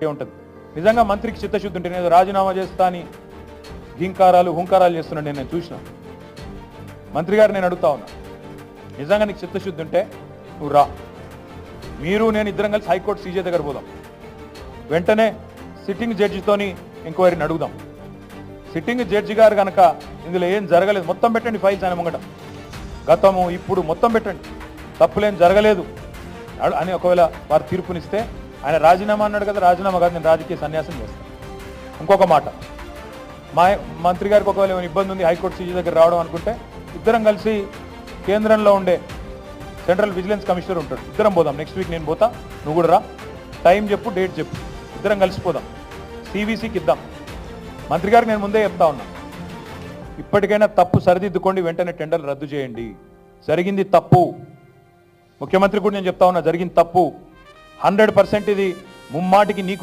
బట్టే ఉంటుంది. నిజంగా మంత్రికి చిత్తశుద్ధి ఉంటే నేను రాజీనామా చేస్తా అని గింకారాలు హుంకారాలు చేస్తున్నాడు నేను చూసిన. మంత్రి గారు నేను అడుగుతా ఉన్నా, నిజంగా నీకు చిత్తశుద్ధి ఉంటే నువ్వు రా, మీరు నేను ఇద్దరం కలిసి హైకోర్టు సీజే దగ్గర పోదాం, వెంటనే సిట్టింగ్ జడ్జితోని ఎంక్వైరీని అడుగుదాం. సిట్టింగ్ జడ్జి గారు కనుక ఇందులో ఏం జరగలేదు మొత్తం పెట్టండి, ఫైల్స్ ఆయన ముంగట గతము ఇప్పుడు మొత్తం పెట్టండి, తప్పులేం జరగలేదు అని ఒకవేళ వారు తీర్పునిస్తే ఆయన రాజీనామా అన్నాడు కదా, రాజీనామా కాదు నేను రాజకీయ సన్యాసం చేస్తాను. ఇంకొక మాట, మా మంత్రి గారికి ఒకవేళ ఏమైనా ఇబ్బంది ఉంది హైకోర్టు సీజీ దగ్గర రావడం అనుకుంటే ఇద్దరం కలిసి కేంద్రంలో ఉండే సెంట్రల్ విజిలెన్స్ కమిషనర్ ఉంటాడు, ఇద్దరం పోదాం. నెక్స్ట్ వీక్ నేను పోతా, నువ్వు కూడా రా, టైం చెప్పు, డేట్ చెప్పు, ఇద్దరం కలిసిపోదాం, సివిసికి ఇద్దాం. మంత్రి గారికి నేను ముందే చెప్తా ఉన్నా, ఇప్పటికైనా తప్పు సరిదిద్దుకోండి, వెంటనే టెండర్లు రద్దు చేయండి. జరిగింది తప్పు, ముఖ్యమంత్రి కూడా నేను చెప్తా ఉన్నా, జరిగింది తప్పు 100%. ఇది ముమ్మాటికి నీకు